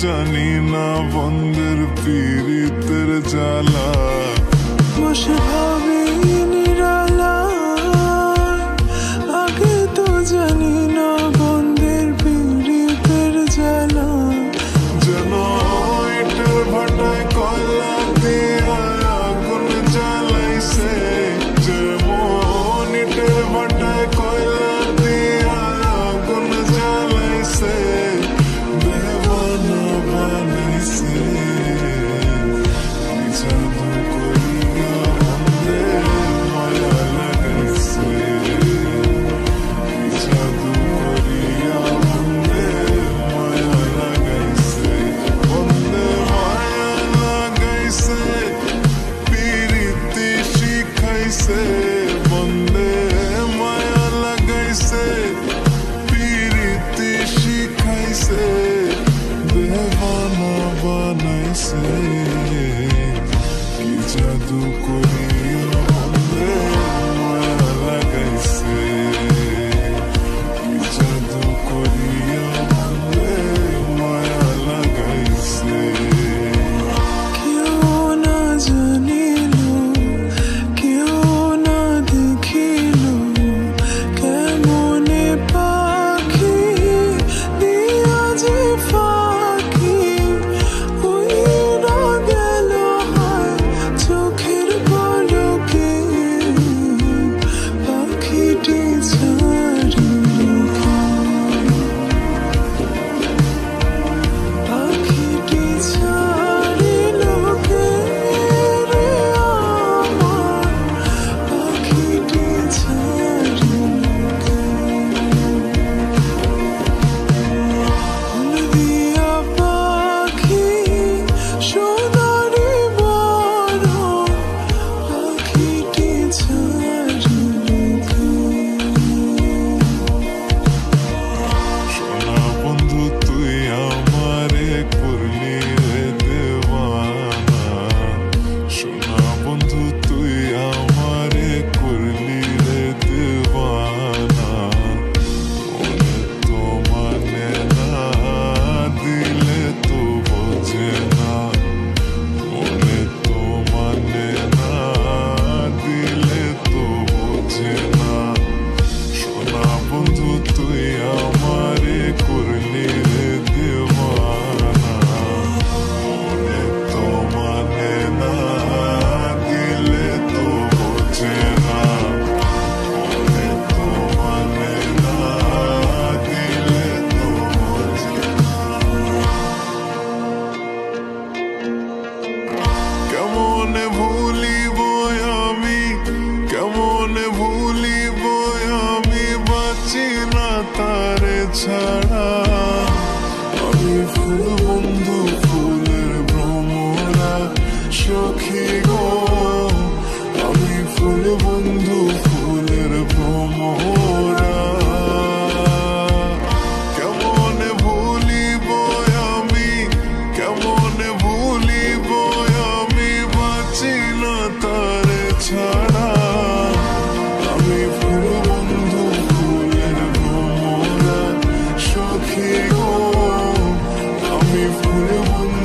জানি না বন্ধের পীড়িতের জ্বালা। বসে ভাবি নিরালায়, আগে তো জানি না বন্ধের পীড়িতের জ্বালা। যেন ইটের ভাটায় কয়লা দিয়া আগুন জ্বালাইছে, যেমন ইটের ভাটায় কয়লা দিয়া আগুন জ্বালাইছে, দেওয়ানা বানাইছে। কি জাদু করিয়া বন্ধে মায়া লাগাইছে, কি জাদু করিয়া বন্ধে মায়া লাগাইছে। বন্ধে মায়া লাগাইছে, পীড়িতি শিখাইছে। বন্ধে মায়া লাগাইছে, পীড়িতি শিখাইছে, দেওয়ানা বানাইছে। কি জাদু করিয়া বন্ধে মায়া লাগাইছে, কি জাদু করিয়া বন্ধে মায়া লাগাইছে। কেউ না জানিল, কেউ না দেখিল, কেমনে পাখি দিয়া যে ফাঁকি উইরা গেল হায় চোখের পলকে। পাখিটি ছাড়িল, পাখিটি ছাড়িল কে রে আমার, পাখিটি ছাড়িল কে। ফুল দিয়া পাখি সোনারি বরণ, পাখিটি ছাড়িল কে। সোনা বন্ধু তুই আমারে করলি রে দেওয়ানা, সোনা বন্ধু তুই আমারে করলি রে দেওয়ানা। মনে তো মানে না, দিলে তো বোঝে না, মনে তো মানে না, দিলে তো বোঝে না। সোনা বন্ধু তুই আমারে করলি রে দেওয়ানা, মনে তো মানে না, দিলে তো বোঝে না, মনে তো মানে না, দিলে তো বোঝে না। কেমনে ভুলিব আমি, কেমনে ভুলিব আমি, বাঁচি না তারে ছাড়া। আমি ফুল বন্ধু ফুলের ভ্রমরা সখী গো, আমি ফুল বন্ধু ফুলের ভ্রমরা। কেমনে ভুলিব আমি, কেমনে ভুলিব আমি, বাঁচি না তারে ছাড়া। আমি ফুল বন্ধু ফুলের ভ্রমরা সখী গো, আমি ফুল বন্ধু